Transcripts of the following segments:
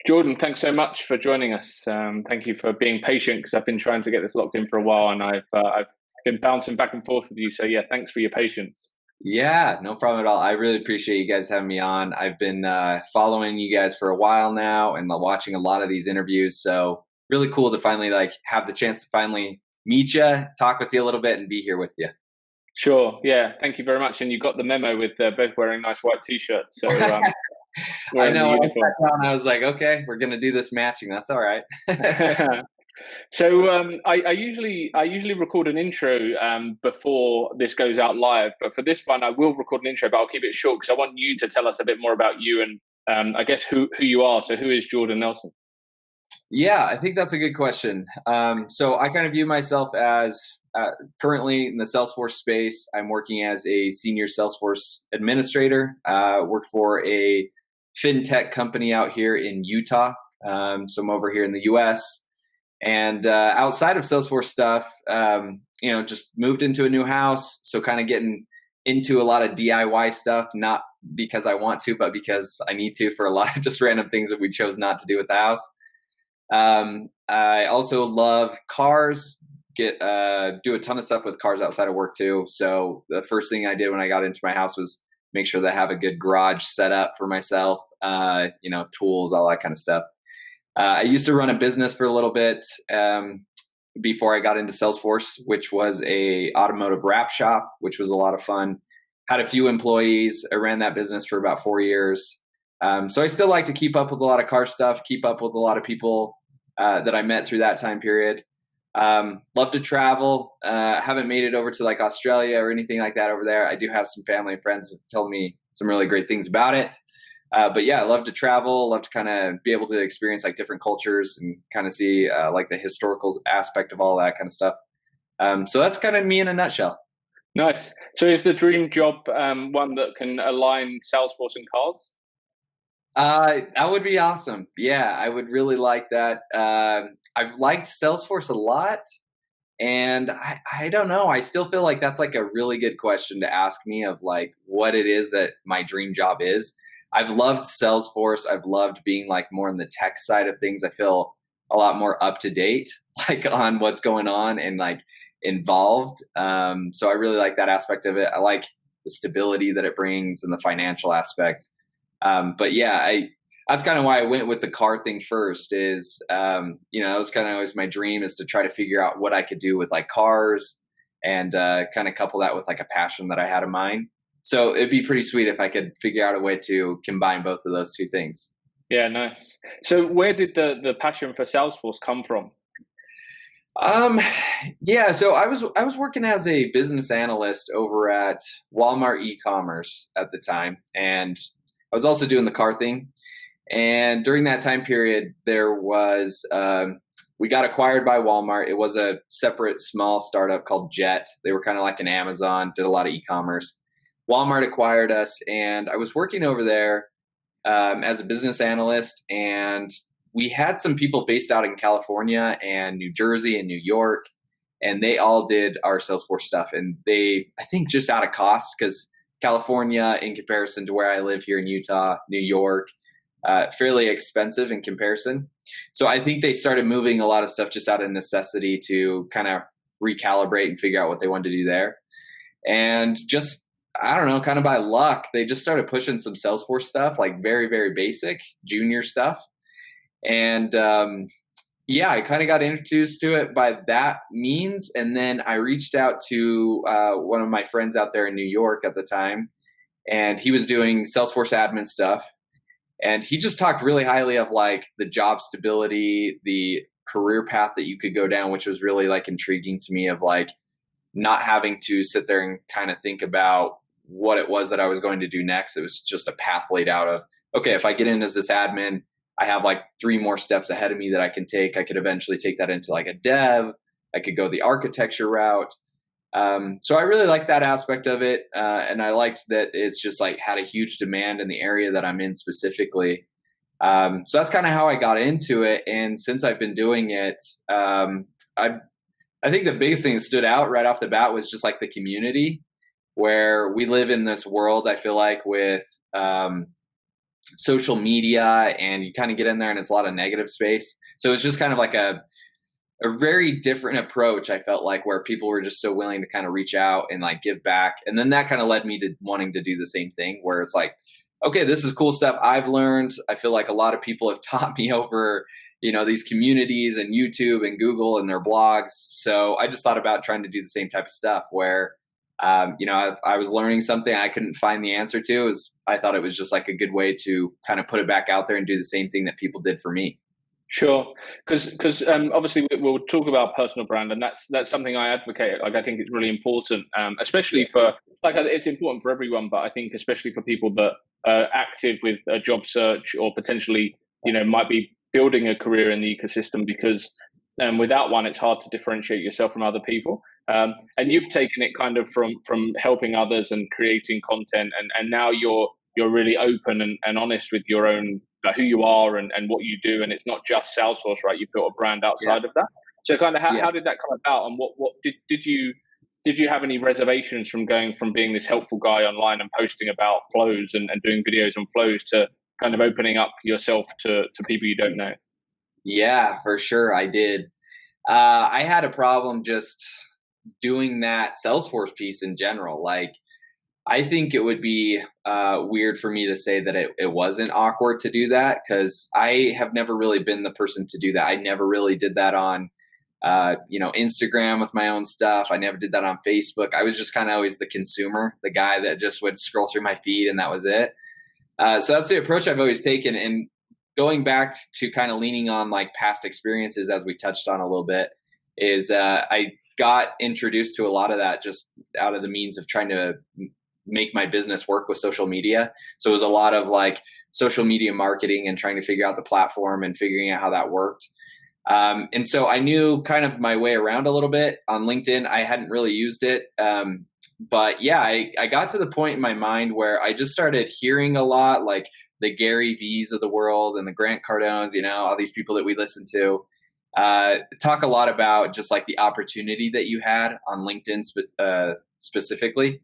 Jordan, thanks so much for joining us. Thank you for being patient because I've been trying to get this locked in for a while, and I've been bouncing back and forth with you. So yeah, thanks for your patience. Yeah, no problem at all. I really appreciate you guys having me on. I've been following you guys for a while now and watching a lot of these interviews. So really cool to finally have the chance to finally meet you, talk with you a little bit, and be here with you. Sure. Yeah. Thank you very much. And you got the memo with both wearing nice white t-shirts. So I we're in the know. I uniform. sat down, I was like, okay, we're gonna do this matching. That's all right. So I usually record an intro before this goes out live, but for this one I will record an intro, but I'll keep it short because I want you to tell us a bit more about you and I guess who you are. So who is Jordan Nelson? Yeah, I think that's a good question. So I kind of view myself as currently in the Salesforce space. I'm working as a senior Salesforce administrator. Work for a fintech company out here in Utah. So I'm over here in the U.S. And outside of Salesforce stuff, just moved into a new house. So kind of getting into a lot of DIY stuff, not because I want to, but because I need to for a lot of just random things that we chose not to do with the house. I also love cars. Do a ton of stuff with cars outside of work too. So the first thing I did when I got into my house was make sure that I have a good garage set up for myself. Tools, all that kind of stuff. I used to run a business for a little bit before I got into Salesforce, which was a automotive wrap shop, which was a lot of fun. Had a few employees. I ran that business for about 4 years. So I still like to keep up with a lot of car stuff, keep up with a lot of people that I met through that time period. Love to travel. Haven't made it over to like Australia or anything like that over there. I do have some family and friends that tell me some really great things about it. But yeah, I love to travel, love to kind of be able to experience like different cultures and kind of see like the historical aspect of all that kind of stuff. So that's kind of me in a nutshell. Nice. So is the dream job one that can align Salesforce and cars? That would be awesome. Yeah, I would really like that. I've liked Salesforce a lot, and I don't know. I still feel like that's like a really good question to ask me of like what it is that my dream job is. I've loved Salesforce. I've loved being like more on the tech side of things. I feel a lot more up to date, like on what's going on and like involved. So I really like that aspect of it. I like the stability that it brings and the financial aspect. But yeah, that's kind of why I went with the car thing first is, that was kind of always my dream is to try to figure out what I could do with like cars and kind of couple that with like a passion that I had of mine. So it'd be pretty sweet if I could figure out a way to combine both of those two things. Yeah, nice. So where did the passion for Salesforce come from? Um, yeah, so I was working as a business analyst over at Walmart e-commerce at the time, and I was also doing the car thing. And during that time period, there was we got acquired by Walmart. It was a separate small startup called Jet. They were kind of like an Amazon, did a lot of e-commerce. Walmart acquired us, and I was working over there as a business analyst. And we had some people based out in California and New Jersey and New York, and they all did our Salesforce stuff. And I think, just out of cost, because California, in comparison to where I live here in Utah, New York, fairly expensive in comparison. So I think they started moving a lot of stuff just out of necessity to kind of recalibrate and figure out what they wanted to do there. And just, I don't know, kind of by luck, they just started pushing some Salesforce stuff, like very, very basic junior stuff. And yeah, I kind of got introduced to it by that means. And then I reached out to one of my friends out there in New York at the time, and he was doing Salesforce admin stuff. And he just talked really highly of like the job stability, the career path that you could go down, which was really like intriguing to me of like not having to sit there and kind of think about what it was that I was going to do next. It was just a path laid out of, okay, if I get in as this admin, I have like 3 more steps ahead of me that I can take. I could eventually take that into like a dev. I could go the architecture route. So I really like that aspect of it. And I liked that it's just like had a huge demand in the area that I'm in specifically. So that's kind of how I got into it. And since I've been doing it, I think the biggest thing that stood out right off the bat was just like the community, where we live in this world, I feel like, with social media, and you kind of get in there and it's a lot of negative space. So it's just kind of like a very different approach, I felt like, where people were just so willing to kind of reach out and like give back. And then that kind of led me to wanting to do the same thing, where it's like, okay, this is cool stuff I've learned. I feel like a lot of people have taught me over, these communities and YouTube and Google and their blogs. So I just thought about trying to do the same type of stuff where, I was learning something I couldn't find the answer to. I thought it was just like a good way to kind of put it back out there and do the same thing that people did for me. Sure, because obviously we'll talk about personal brand, and that's something I advocate. Like I think it's really important, especially for it's important for everyone, but I think especially for people that are active with a job search or potentially might be building a career in the ecosystem, because without one, it's hard to differentiate yourself from other people. And you've taken it kind of from helping others and creating content, and now you're really open and honest with your own who you are and what you do, and it's not just Salesforce, right? You've built a brand Yeah. outside of that. So kind of Yeah. how did that come about, and what did you have any reservations from going from being this helpful guy online and posting about flows and doing videos on flows to kind of opening up yourself to people you don't know? Yeah, for sure. I did. I had a problem just doing that Salesforce piece in general. Like, I think it would be weird for me to say that it wasn't awkward to do that, because I have never really been the person to do that. I never really did that on, Instagram with my own stuff. I never did that on Facebook. I was just kind of always the consumer, the guy that just would scroll through my feed and that was it. So that's the approach I've always taken. And going back to kind of leaning on like past experiences, as we touched on a little bit, is I got introduced to a lot of that just out of the means of trying to make my business work with social media. So it was a lot of like social media marketing and trying to figure out the platform and figuring out how that worked. And so I knew kind of my way around a little bit on LinkedIn. I hadn't really used it. But yeah, I got to the point in my mind where I just started hearing a lot, like the Gary V's of the world and the Grant Cardones, all these people that we listen to, talk a lot about just like the opportunity that you had on LinkedIn specifically.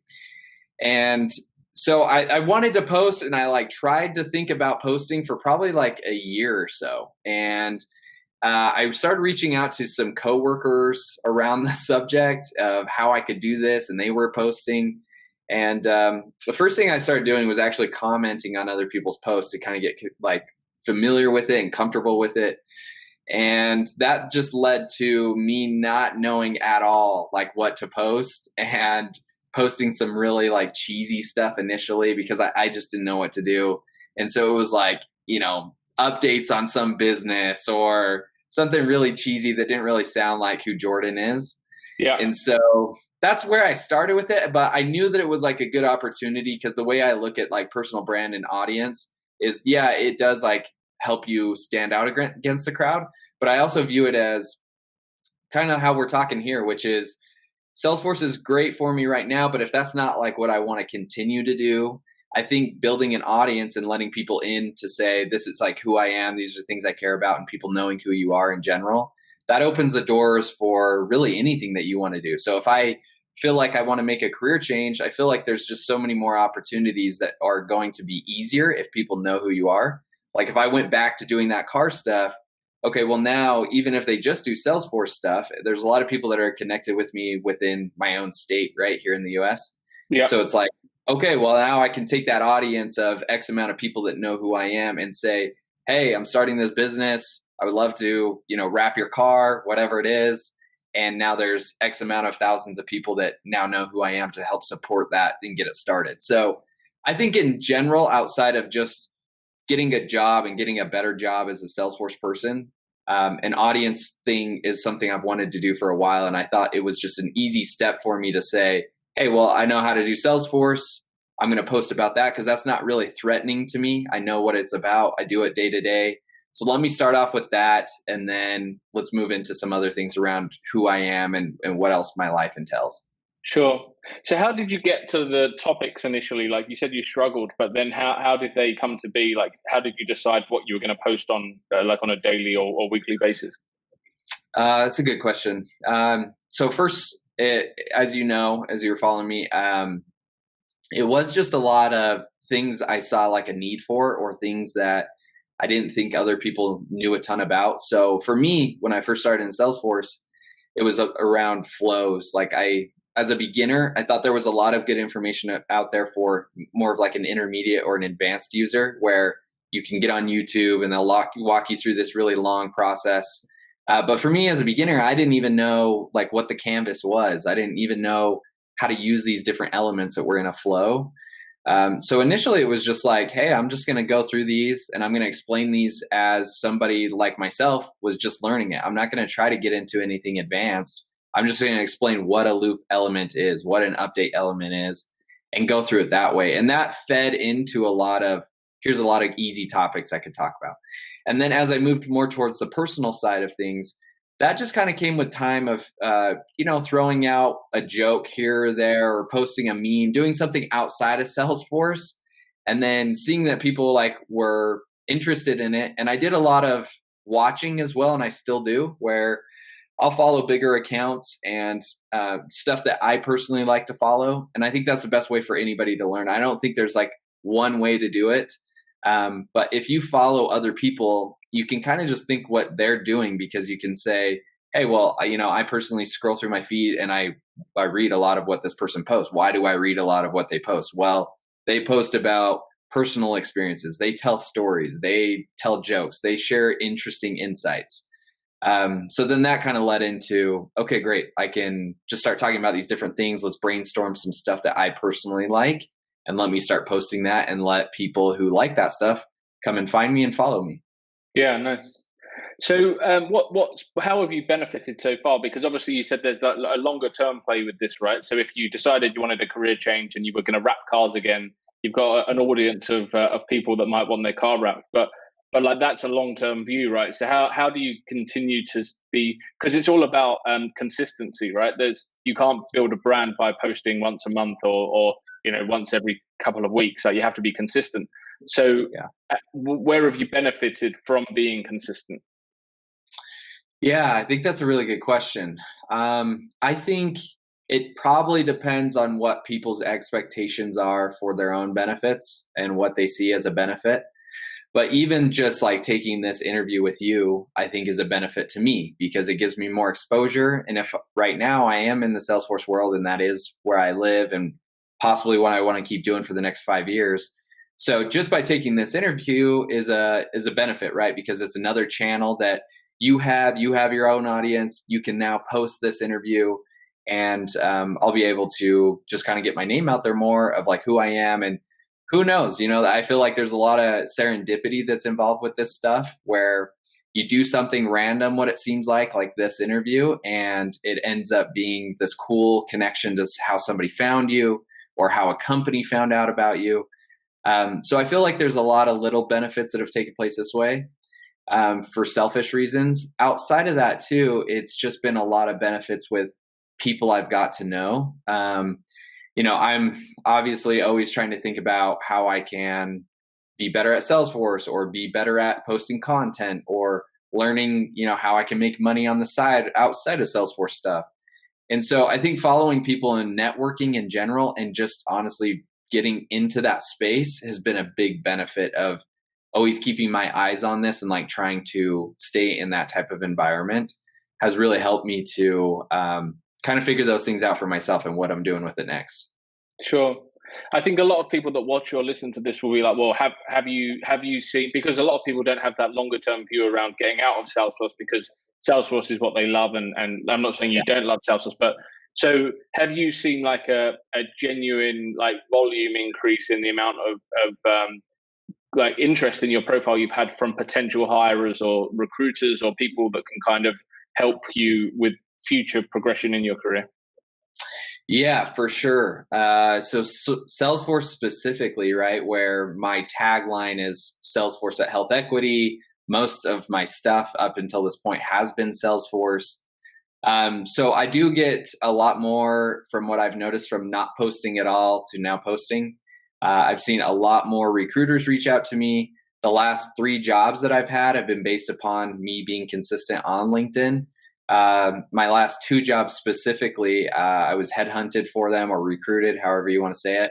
And so I wanted to post, and I like tried to think about posting for probably like a year or so. And I started reaching out to some coworkers around the subject of how I could do this, and they were posting. And the first thing I started doing was actually commenting on other people's posts to kind of get like familiar with it and comfortable with it. And that just led to me not knowing at all like what to post, and posting some really like cheesy stuff initially because I just didn't know what to do. And so it was like, updates on some business or something really cheesy that didn't really sound like who Jordan is. Yeah. And so that's where I started with it. But I knew that it was like a good opportunity, because the way I look at like personal brand and audience is, yeah, it does like help you stand out against the crowd. But I also view it as kind of how we're talking here, which is Salesforce is great for me right now. But if that's not like what I want to continue to do, I think building an audience and letting people in to say, this is like who I am, these are things I care about, and people knowing who you are in general, that opens the doors for really anything that you want to do. So if I feel like I want to make a career change, I feel like there's just so many more opportunities that are going to be easier if people know who you are. Like if I went back to doing that car stuff, okay, well now, even if they just do Salesforce stuff, there's a lot of people that are connected with me within my own state right here in the US. Yeah. So it's like, okay, well now I can take that audience of X amount of people that know who I am and say, hey, I'm starting this business. I would love to, wrap your car, whatever it is. And now there's X amount of thousands of people that now know who I am to help support that and get it started. So I think in general, outside of just getting a job and getting a better job as a Salesforce person, an audience thing is something I've wanted to do for a while. And I thought it was just an easy step for me to say, hey, well, I know how to do Salesforce. I'm going to post about that because that's not really threatening to me. I know what it's about. I do it day to day. So let me start off with that, and then let's move into some other things around who I am and what else my life entails. Sure. So how did you get to the topics initially? Like you said, you struggled, but then how did they come to be? Like, how did you decide what you were going to post on, like on a daily or weekly basis? That's a good question. So first, as you were following me, it was just a lot of things I saw like a need for, or things that I didn't think other people knew a ton about. So for me, when I first started in Salesforce, it was around flows. Like as a beginner, I thought there was a lot of good information out there for more of like an intermediate or an advanced user, where you can get on YouTube and they'll walk you through this really long process. But for me as a beginner, I didn't even know like what the canvas was. I didn't even know how to use these different elements that were in a flow. So initially it was just like, hey, I'm just going to go through these and I'm going to explain these as somebody like myself was just learning it. I'm not going to try to get into anything advanced. I'm just going to explain what a loop element is, what an update element is, and go through it that way. And that fed into here's a lot of easy topics I could talk about. And then as I moved more towards the personal side of things, that just kind of came with time of, throwing out a joke here or there, or posting a meme, doing something outside of Salesforce, and then seeing that people like were interested in it. And I did a lot of watching as well, and I still do, where I'll follow bigger accounts and stuff that I personally like to follow. And I think that's the best way for anybody to learn. I don't think there's like one way to do it. But if you follow other people, you can kind of just think what they're doing, because you can say, hey, well, I personally scroll through my feed and I read a lot of what this person posts. Why do I read a lot of what they post? Well, they post about personal experiences. They tell stories. They tell jokes. They share interesting insights. So then that kind of led into, okay, great. I can just start talking about these different things. Let's brainstorm some stuff that I personally like, and let me start posting that and let people who like that stuff come and find me and follow me. Yeah, nice. So, how have you benefited so far? Because obviously you said there's a longer term play with this, right? So if you decided you wanted a career change and you were going to wrap cars again, you've got an audience of people that might want their car wrapped, but like that's a long term view, right? So how do you continue to be? Because it's all about consistency, right? You can't build a brand by posting once a month or once every couple of weeks. Like you have to be consistent. So where have you benefited from being consistent? Yeah, I think that's a really good question. I think it probably depends on what people's expectations are for their own benefits and what they see as a benefit. But even just like taking this interview with you, I think is a benefit to me, because it gives me more exposure. And if right now I am in the Salesforce world and that is where I live and possibly what I want to keep doing for the next 5 years. So just by taking this interview is a benefit, right? Because it's another channel that you have your own audience. You can now post this interview, and I'll be able to just kind of get my name out there more of like who I am. And who knows, I feel like there's a lot of serendipity that's involved with this stuff, where you do something random, what it seems like this interview, and it ends up being this cool connection to how somebody found you or how a company found out about you. So I feel like there's a lot of little benefits that have taken place this way. For selfish reasons. Outside of that too, it's just been a lot of benefits with people I've got to know. I'm obviously always trying to think about how I can be better at Salesforce, or be better at posting content, or learning, how I can make money on the side outside of Salesforce stuff. And so I think following people and networking in general, and just honestly getting into that space, has been a big benefit of always keeping my eyes on this and like trying to stay in that type of environment, has really helped me to kind of figure those things out for myself and what I'm doing with it next. Sure. I think a lot of people that watch or listen to this will be like, well, have you seen, because a lot of people don't have that longer term view around getting out of Salesforce, because Salesforce is what they love. And I'm not saying you don't love Salesforce, but so have you seen like a genuine like volume increase in the amount of like interest in your profile you've had from potential hirers or recruiters or people that can kind of help you with future progression in your career? Yeah, for sure. So Salesforce specifically, right, where my tagline is Salesforce at Health Equity. Most of my stuff up until this point has been Salesforce. So I do get a lot more from what I've noticed from not posting at all to now posting. I've seen a lot more recruiters reach out to me. The last 3 jobs that I've had have been based upon me being consistent on LinkedIn. My last 2 jobs specifically, I was headhunted for them or recruited, however you want to say it.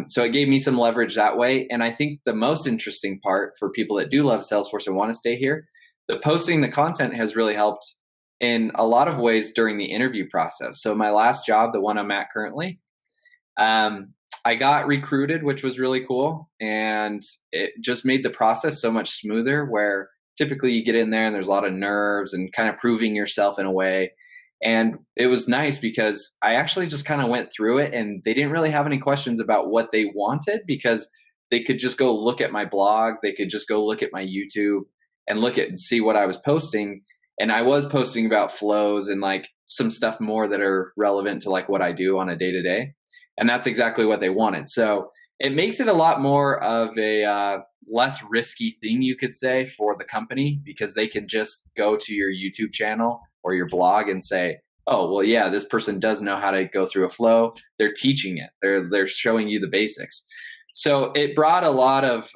So it gave me some leverage that way. And I think the most interesting part for people that do love Salesforce and want to stay here, the posting the content has really helped in a lot of ways during the interview process. So my last job, the one I'm at currently, I got recruited, which was really cool. And it just made the process so much smoother, where typically you get in there and there's a lot of nerves and kind of proving yourself in a way. And it was nice because I actually just kind of went through it and they didn't really have any questions about what they wanted, because they could just go look at my blog. They could just go look at my YouTube and look at and see what I was posting. And I was posting about flows and like some stuff more that are relevant to like what I do on a day to day. And that's exactly what they wanted. So it makes it a lot more of a less risky thing, you could say, for the company, because they can just go to your YouTube channel or your blog and say, oh, well, yeah, this person does know how to go through a flow. They're teaching it. They're showing you the basics. So it brought a lot of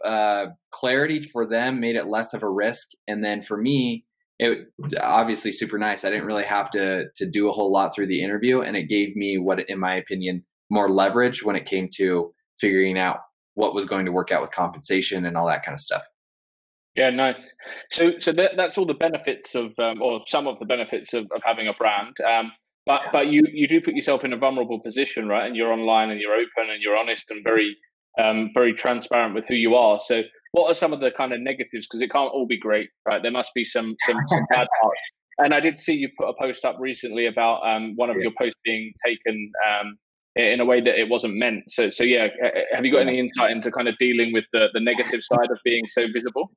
clarity for them, made it less of a risk. And then for me, it obviously super nice. I didn't really have to do a whole lot through the interview, and it gave me what, in my opinion, more leverage when it came to figuring out what was going to work out with compensation and all that kind of stuff. Yeah, nice. So that's all the benefits of, or some of the benefits of having a brand. But you do put yourself in a vulnerable position, right? And you're online and you're open and you're honest and very transparent with who you are. So what are some of the kind of negatives? Because it can't all be great, right? There must be some bad parts. And I did see you put a post up recently about one of your posts being taken in a way that it wasn't meant. So yeah, have you got any insight into kind of dealing with the negative side of being so visible?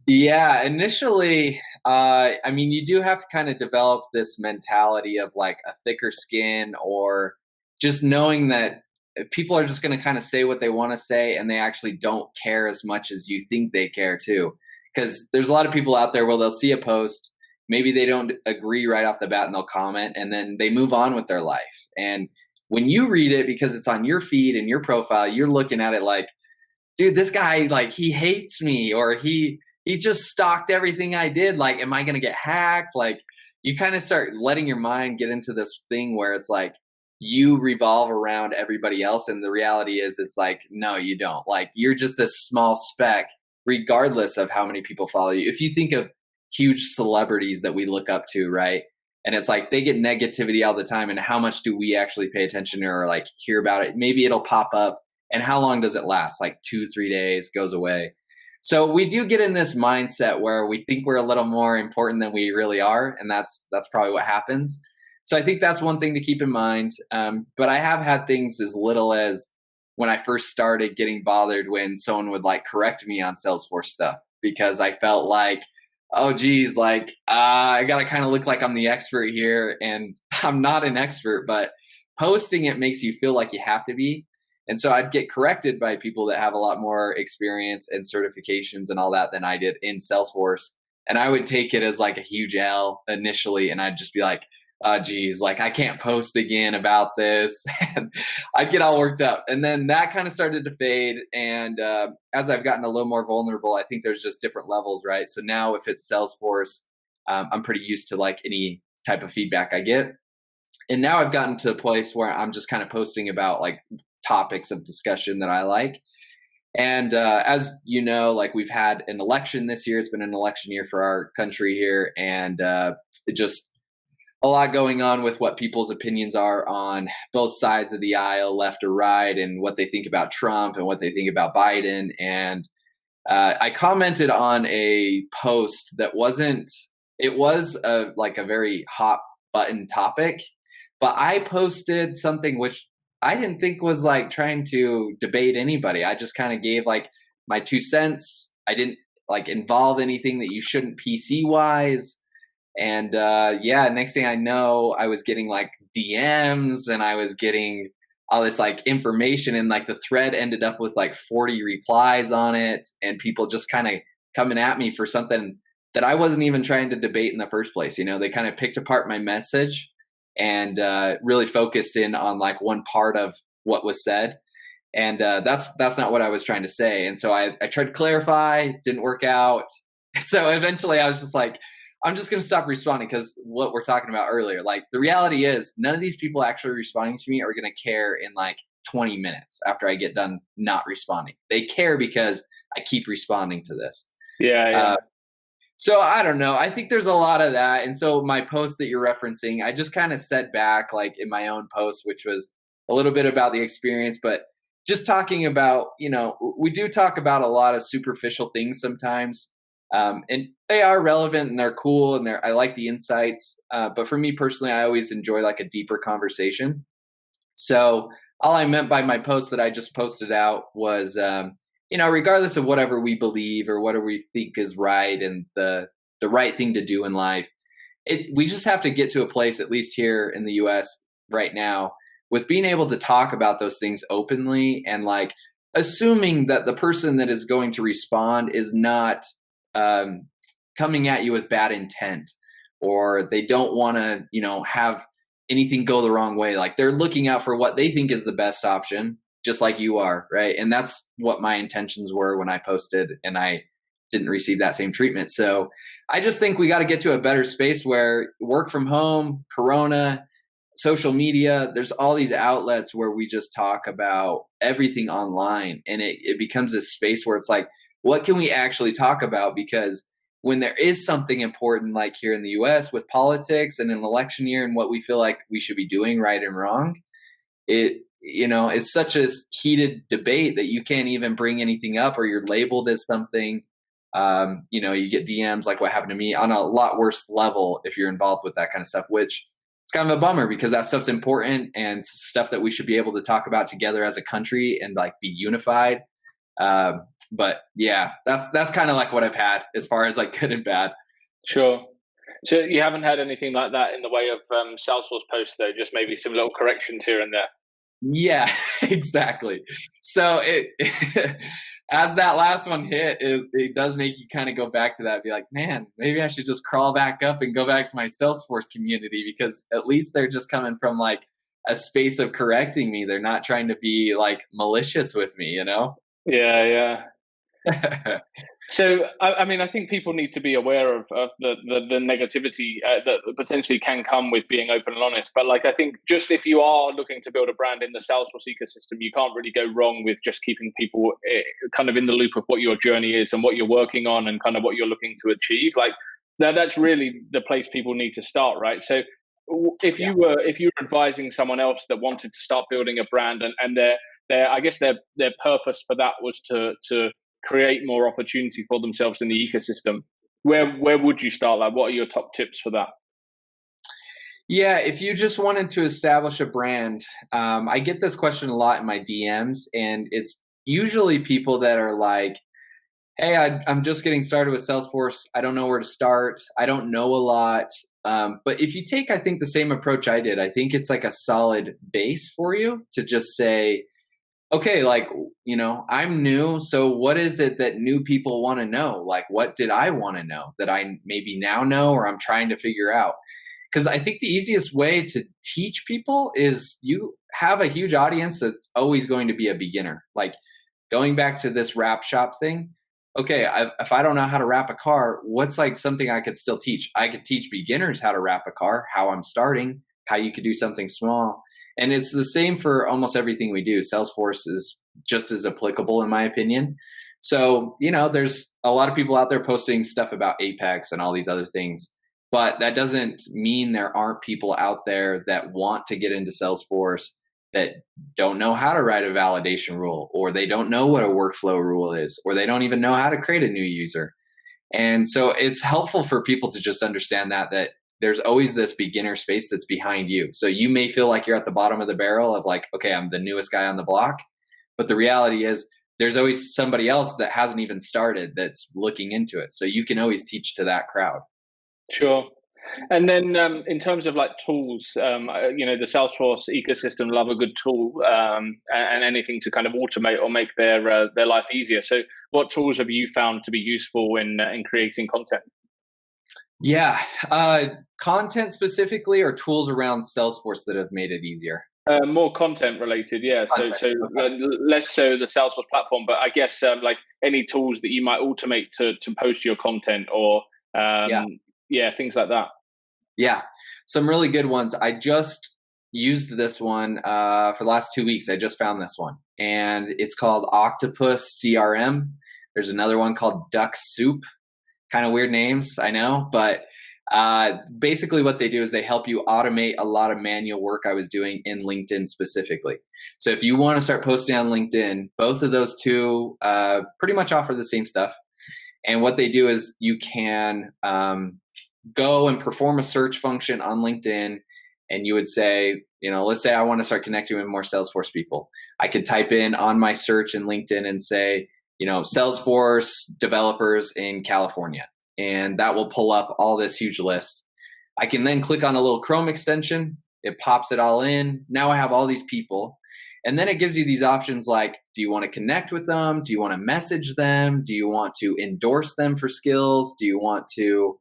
Yeah, initially, I mean, you do have to kind of develop this mentality of like a thicker skin, or just knowing that people are just going to kind of say what they want to say and they actually don't care as much as you think they care too. Because there's a lot of people out there where they'll see a post, maybe they don't agree right off the bat and they'll comment, and then they move on with their life. And when you read it, because it's on your feed and your profile, you're looking at it like, dude, this guy, like, he hates me, or he just stalked everything I did. Like, am I going to get hacked? Like, you kind of start letting your mind get into this thing where it's like you revolve around everybody else. And the reality is, it's like, no, you don't. Like, you're just this small speck, regardless of how many people follow you. If you think of huge celebrities that we look up to, right? And it's like they get negativity all the time. And how much do we actually pay attention to or like hear about it? Maybe it'll pop up. And how long does it last? Like 2-3 days, goes away. So we do get in this mindset where we think we're a little more important than we really are, and that's probably what happens. So I think that's one thing to keep in mind. But I have had things as little as when I first started getting bothered when someone would like correct me on Salesforce stuff, because I felt like, oh geez, like I gotta kind of look like I'm the expert here, and I'm not an expert, but posting it makes you feel like you have to be. And so I'd get corrected by people that have a lot more experience and certifications and all that than I did in Salesforce. And I would take it as like a huge L initially. And I'd just be like, oh, geez, like I can't post again about this. And I'd get all worked up. And then that kind of started to fade. And as I've gotten a little more vulnerable, I think there's just different levels, right? So now if it's Salesforce, I'm pretty used to like any type of feedback I get. And now I've gotten to a place where I'm just kind of posting about like topics of discussion that I like. And as you know, like we've had an election this year. It's been an election year for our country here. And it just a lot going on with what people's opinions are on both sides of the aisle, left or right, and what they think about Trump and what they think about Biden. And I commented on a post that it was like a very hot button topic, but I posted something which I didn't think was like trying to debate anybody. I just kind of gave like my 2 cents. I didn't like involve anything that you shouldn't PC wise. And yeah, next thing I know, I was getting like DMs and I was getting all this like information, and like the thread ended up with like 40 replies on it, and people just kind of coming at me for something that I wasn't even trying to debate in the first place. You know, they kind of picked apart my message and really focused in on like one part of what was said. And that's not what I was trying to say. And so I tried to clarify, didn't work out. So eventually I was just like, I'm just going to stop responding, because what we're talking about earlier, like the reality is none of these people actually responding to me are going to care in like 20 minutes after I get done not responding. They care because I keep responding to this. Yeah, yeah. So I don't know. I think there's a lot of that. And so my post that you're referencing, I just kind of said back like in my own post, which was a little bit about the experience, but just talking about, we do talk about a lot of superficial things sometimes. And they are relevant and they're cool and I like the insights. But for me personally, I always enjoy like a deeper conversation. So all I meant by my post that I just posted out was, regardless of whatever we believe or whatever we think is right and the right thing to do in life, we just have to get to a place, at least here in the US right now, with being able to talk about those things openly and like assuming that the person that is going to respond is not coming at you with bad intent, or they don't want to, have anything go the wrong way. Like they're looking out for what they think is the best option, just like you are, right? And that's what my intentions were when I posted, and I didn't receive that same treatment. So I just think we got to get to a better space where work from home, Corona, social media, there's all these outlets where we just talk about everything online, and it becomes this space where it's like, what can we actually talk about? Because when there is something important, like here in the US with politics and an election year and what we feel like we should be doing right and wrong, it's such a heated debate that you can't even bring anything up, or you're labeled as something. You get DMs like what happened to me on a lot worse level if you're involved with that kind of stuff, which it's kind of a bummer because that stuff's important and stuff that we should be able to talk about together as a country and like be unified. But yeah, that's kind of like what I've had as far as like good and bad. Sure. So you haven't had anything like that in the way of Salesforce posts, though, just maybe some little corrections here and there. Yeah, exactly. So as that last one hit, it does make you kind of go back to that, be like, man, maybe I should just crawl back up and go back to my Salesforce community, because at least they're just coming from like a space of correcting me. They're not trying to be like malicious with me, Yeah, yeah. So, I mean, I think people need to be aware of the negativity that potentially can come with being open and honest. But like, I think just if you are looking to build a brand in the Salesforce ecosystem, you can't really go wrong with just keeping people kind of in the loop of what your journey is and what you're working on and kind of what you're looking to achieve. Like, that's really the place people need to start, right? So, if you were advising someone else that wanted to start building a brand and I guess their purpose for that was to create more opportunity for themselves in the ecosystem, where would you start? Like, what are your top tips for that? Yeah, if you just wanted to establish a brand, I get this question a lot in my DMs, and it's usually people that are like, hey, I'm just getting started with Salesforce. I don't know where to start. I don't know a lot. But if you take, I think, the same approach I did, I think it's like a solid base for you to just say, okay, like, I'm new. So what is it that new people want to know? Like, what did I want to know that I maybe now know, or I'm trying to figure out? Because I think the easiest way to teach people is you have a huge audience that's always going to be a beginner. Like going back to this wrap shop thing. Okay, if I don't know how to wrap a car, what's like something I could still teach? I could teach beginners how to wrap a car, how I'm starting, how you could do something small. And it's the same for almost everything we do. Salesforce is just as applicable, in my opinion. So, there's a lot of people out there posting stuff about Apex and all these other things, but that doesn't mean there aren't people out there that want to get into Salesforce that don't know how to write a validation rule, or they don't know what a workflow rule is, or they don't even know how to create a new user. And so it's helpful for people to just understand that there's always this beginner space that's behind you. So you may feel like you're at the bottom of the barrel of like, okay, I'm the newest guy on the block. But the reality is there's always somebody else that hasn't even started that's looking into it. So you can always teach to that crowd. Sure. And then in terms of like tools, the Salesforce ecosystem love a good tool and anything to kind of automate or make their life easier. So what tools have you found to be useful in creating content? Yeah. Content specifically, or tools around Salesforce that have made it easier? More content related, yeah. Content. So less so the Salesforce platform, but I guess like any tools that you might automate to post your content, or things like that. Yeah, some really good ones. I just used this one for the last 2 weeks. I just found this one, and it's called Octopus CRM. There's another one called Duck Soup. Kind of weird names, I know, but basically what they do is they help you automate a lot of manual work I was doing in LinkedIn specifically. So if you want to start posting on LinkedIn, both of those two pretty much offer the same stuff. And what they do is you can go and perform a search function on LinkedIn, and you would say, let's say I want to start connecting with more Salesforce people. I could type in on my search in LinkedIn and say, Salesforce developers in California, and that will pull up all this huge list. I can then click on a little Chrome extension. It pops it all in. Now I have all these people. And then it gives you these options like, do you want to connect with them? Do you want to message them? Do you want to endorse them for skills? Do you want to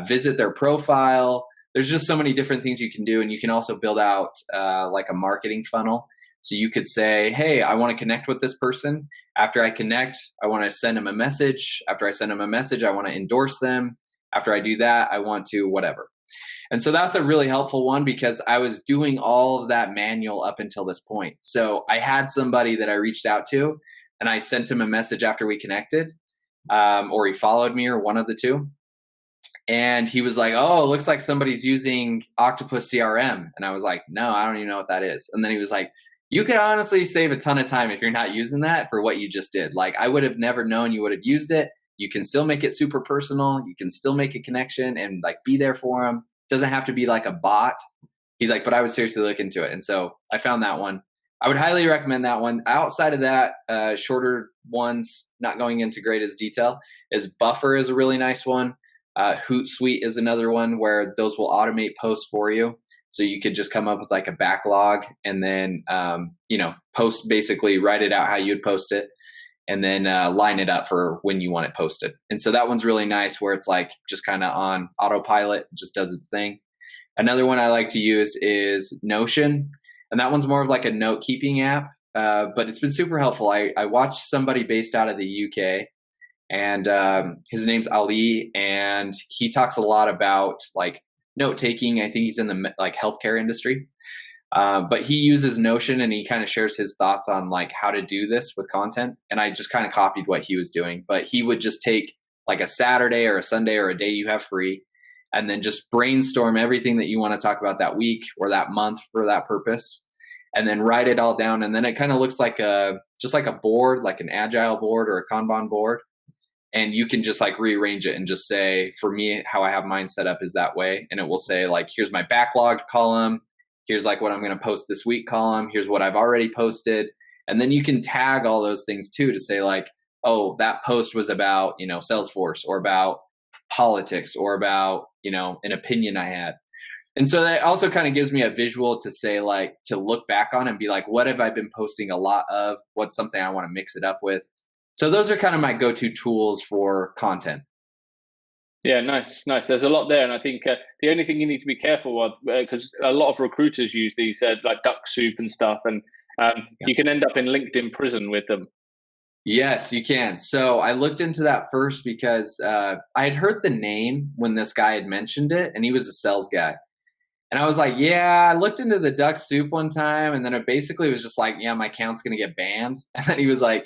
visit their profile? There's just so many different things you can do. And you can also build out like a marketing funnel. So you could say, hey, I want to connect with this person. After I connect, I want to send them a message. After I send them a message, I want to endorse them. After I do that, I want to whatever. And so that's a really helpful one because I was doing all of that manual up until this point. So I had somebody that I reached out to, and I sent him a message after we connected, or he followed me, or one of the two. And he was like, oh, it looks like somebody's using Octopus CRM. And I was like, no, I don't even know what that is. And then he was like, you could honestly save a ton of time if you're not using that for what you just did. Like, I would have never known you would have used it. You can still make it super personal. You can still make a connection and like be there for them. Doesn't have to be like a bot. He's like, but I would seriously look into it. And so I found that one. I would highly recommend that one. Outside of that, shorter ones, not going into great as detail, is Buffer is a really nice one. Hootsuite is another one where those will automate posts for you. So you could just come up with like a backlog and then, post, basically write it out how you'd post it, and then line it up for when you want it posted. And so that one's really nice where it's like just kind of on autopilot, just does its thing. Another one I like to use is Notion. And that one's more of like a note keeping app, but it's been super helpful. I watched somebody based out of the UK, and his name's Ali, and he talks a lot about like note taking. I think he's in the like healthcare industry. But he uses Notion, and he kind of shares his thoughts on like how to do this with content. And I just kind of copied what he was doing, but he would just take like a Saturday or a Sunday or a day you have free, and then just brainstorm everything that you want to talk about that week or that month for that purpose, and then write it all down. And then it kind of looks like just like a board, like an agile board or a Kanban board. And you can just like rearrange it and just say, for me, how I have mine set up is that way. And it will say like, here's my backlogged column. Here's like what I'm going to post this week column. Here's what I've already posted. And then you can tag all those things too, to say like, oh, that post was about, Salesforce, or about politics, or about, an opinion I had. And so that also kind of gives me a visual to say like, to look back on and be like, what have I been posting a lot of? What's something I want to mix it up with? So those are kind of my go-to tools for content. Yeah, nice. There's a lot there, and I think the only thing you need to be careful of, because a lot of recruiters use these like Duck Soup and stuff, and you can end up in LinkedIn prison with them. Yes, you can. So I looked into that first because I had heard the name when this guy had mentioned it, and he was a sales guy. And I was like, yeah, I looked into the Duck Soup one time, and then it basically was just like, yeah, my account's going to get banned. And then he was like,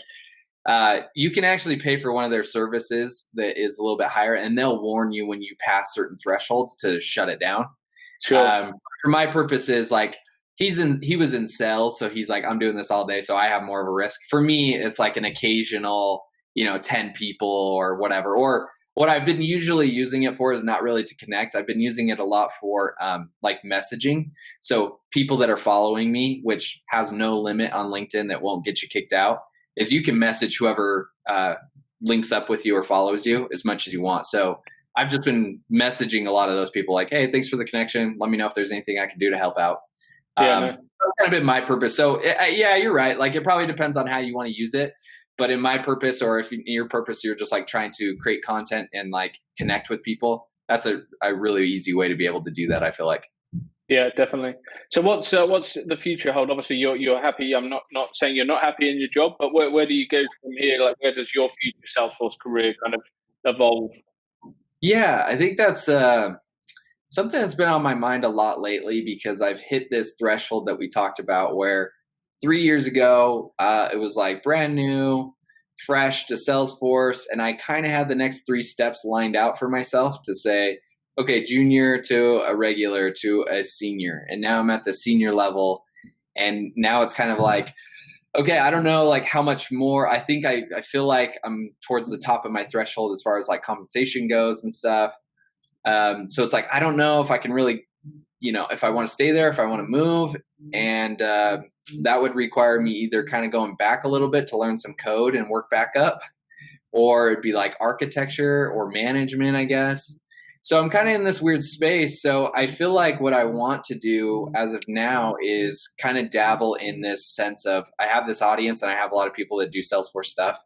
you can actually pay for one of their services that is a little bit higher, and they'll warn you when you pass certain thresholds to shut it down. Sure. For my purposes, like he was in sales, so he's like, I'm doing this all day, so I have more of a risk. For me, it's like an occasional, 10 people or whatever. Or what I've been usually using it for is not really to connect. I've been using it a lot for like messaging. So people that are following me, which has no limit on LinkedIn, that won't get you kicked out, is you can message whoever links up with you or follows you as much as you want. So I've just been messaging a lot of those people like, hey, thanks for the connection. Let me know if there's anything I can do to help out. Yeah, That's kind of been my purpose. So yeah, you're right. Like it probably depends on how you want to use it. But in my purpose, or if in your purpose, you're just like trying to create content and like connect with people, that's a really easy way to be able to do that, I feel like. Yeah, definitely. So what's the future hold? Obviously, you're happy. I'm not saying you're not happy in your job, but where do you go from here? Like, where does your future Salesforce career kind of evolve? Yeah, I think that's something that's been on my mind a lot lately because I've hit this threshold that we talked about where 3 years ago, it was like brand new, fresh to Salesforce. And I kind of had the next three steps lined out for myself to say, okay, junior to a regular to a senior. And now I'm at the senior level. And now it's kind of like, okay, I don't know like how much more. I think I feel like I'm towards the top of my threshold as far as like compensation goes and stuff. So it's like, I don't know if I can really, if I want to stay there, if I want to move. And that would require me either kind of going back a little bit to learn some code and work back up, or it'd be like architecture or management, I guess. So I'm kind of in this weird space. So I feel like what I want to do as of now is kind of dabble in this sense of I have this audience and I have a lot of people that do Salesforce stuff.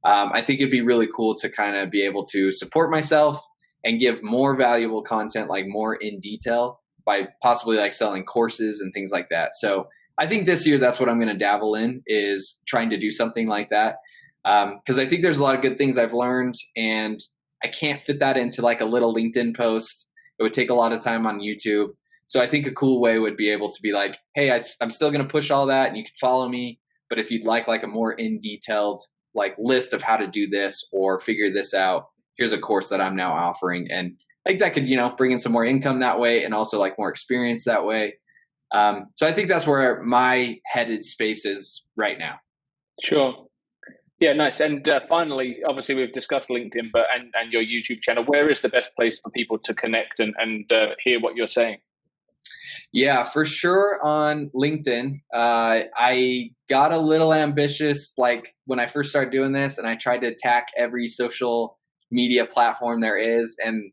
I think it'd be really cool to kind of be able to support myself and give more valuable content, like more in detail, by possibly like selling courses and things like that. So I think this year that's what I'm going to dabble in, is trying to do something like that. Because I think there's a lot of good things I've learned, and I can't fit that into like a little LinkedIn post. It would take a lot of time on YouTube. So I think a cool way would be able to be like, hey, I'm still going to push all that and you can follow me. But if you'd like a more in detailed like list of how to do this or figure this out, here's a course that I'm now offering. And I think that could, bring in some more income that way, and also like more experience that way. So I think that's where my headed space is right now. Sure. Yeah, nice. And finally, obviously, we've discussed LinkedIn, but and your YouTube channel. Where is the best place for people to connect and hear what you're saying? Yeah, for sure on LinkedIn. I got a little ambitious like when I first started doing this, and I tried to attack every social media platform there is. And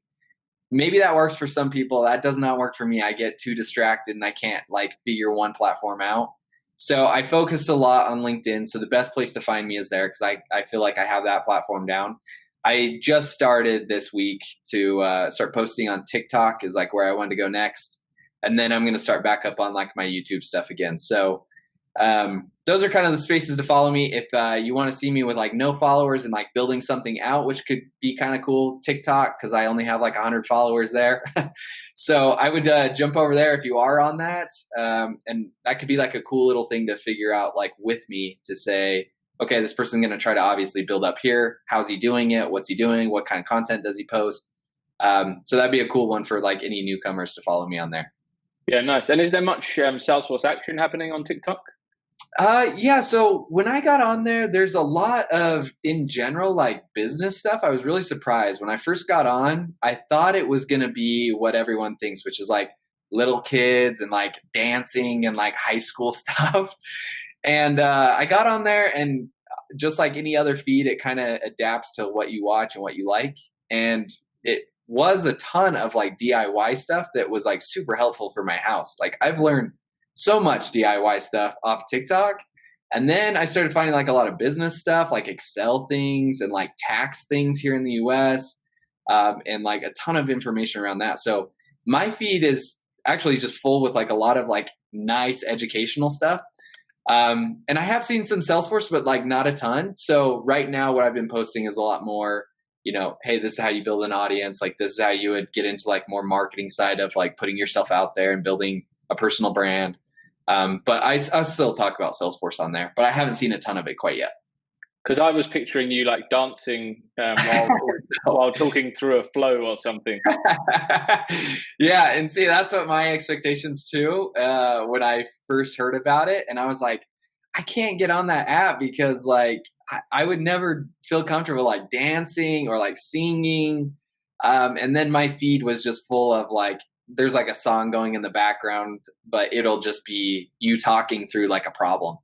maybe that works for some people. That does not work for me. I get too distracted and I can't like figure one platform out. So I focused a lot on LinkedIn. So the best place to find me is there because I feel like I have that platform down. I just started this week to start posting on TikTok is like where I wanted to go next. And then I'm going to start back up on like my YouTube stuff again. So those are kind of the spaces to follow me. If you want to see me with like no followers and like building something out, which could be kind of cool, TikTok, because I only have like 100 followers there. So I would jump over there if you are on that. And that could be like a cool little thing to figure out like with me to say, okay, this person's going to try to obviously build up here. How's he doing it? What's he doing? What kind of content does he post? So that'd be a cool one for like any newcomers to follow me on there. Yeah, nice. And is there much Salesforce action happening on TikTok? Yeah, so when I got on there, there's a lot of, in general, like business stuff. I was really surprised. When I first got on, I thought it was going to be what everyone thinks, which is like little kids and like dancing and like high school stuff. And I got on there, and just like any other feed, it kind of adapts to what you watch and what you like. And it was a ton of like DIY stuff that was like super helpful for my house. Like I've learned so much DIY stuff off TikTok. And then I started finding like a lot of business stuff, like Excel things and like tax things here in the US, and like a ton of information around that. So my feed is actually just full with like a lot of like nice educational stuff. And I have seen some Salesforce, but like not a ton. So right now what I've been posting is a lot more, hey, this is how you build an audience. Like this is how you would get into like more marketing side of like putting yourself out there and building a personal brand. But I still talk about Salesforce on there, but I haven't seen a ton of it quite yet. Because I was picturing you like dancing while talking through a flow or something. Yeah, and see, that's what my expectations too. When I first heard about it, and I was like, I can't get on that app because like I would never feel comfortable like dancing or like singing. And then my feed was just full of like, there's like a song going in the background, but it'll just be you talking through like a problem,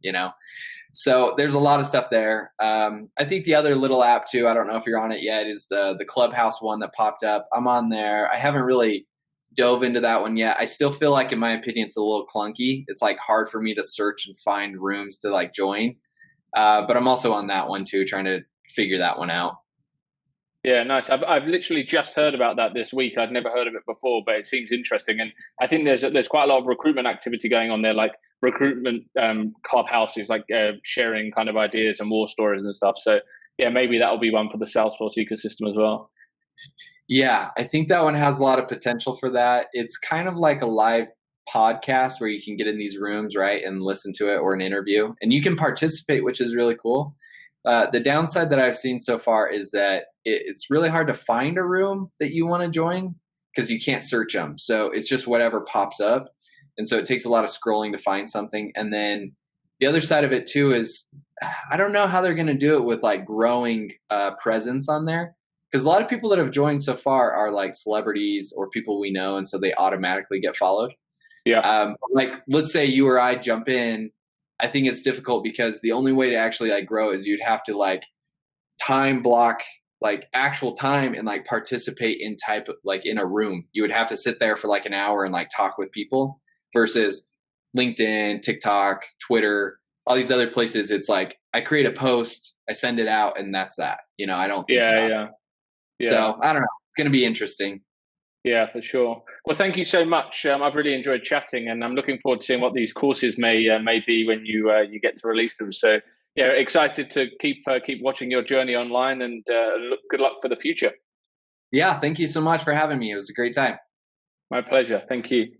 So there's a lot of stuff there. I think the other little app too, I don't know if you're on it yet, is the Clubhouse one that popped up. I'm on there. I haven't really dove into that one yet. I still feel like, in my opinion, it's a little clunky. It's like hard for me to search and find rooms to like join. But I'm also on that one too, trying to figure that one out. Yeah, nice. I've literally just heard about that this week. I'd never heard of it before, but it seems interesting. And I think there's quite a lot of recruitment activity going on there, like recruitment clubhouses, like sharing kind of ideas and war stories and stuff. So yeah, maybe that'll be one for the Salesforce ecosystem as well. Yeah, I think that one has a lot of potential for that. It's kind of like a live podcast where you can get in these rooms, right, and listen to it, or an interview, and you can participate, which is really cool. The downside that I've seen so far is that it's really hard to find a room that you want to join because you can't search them. So it's just whatever pops up. And so it takes a lot of scrolling to find something. And then the other side of it too is I don't know how they're going to do it with like growing presence on there, because a lot of people that have joined so far are like celebrities or people we know, and so they automatically get followed. Yeah. Like let's say you or I jump in, I think it's difficult because the only way to actually like grow is you'd have to like time block like actual time and like participate in type like in a room. You would have to sit there for like an hour and like talk with people versus LinkedIn, TikTok, Twitter, all these other places. It's like I create a post, I send it out, and that's that. You know, I don't think Yeah. about it. Yeah. Yeah. So I don't know. It's going to be interesting. Yeah, for sure. Well, thank you so much. I've really enjoyed chatting, and I'm looking forward to seeing what these courses may be when you get to release them. So, yeah, excited to keep watching your journey online, and good luck for the future. Yeah. Thank you so much for having me. It was a great time. My pleasure. Thank you.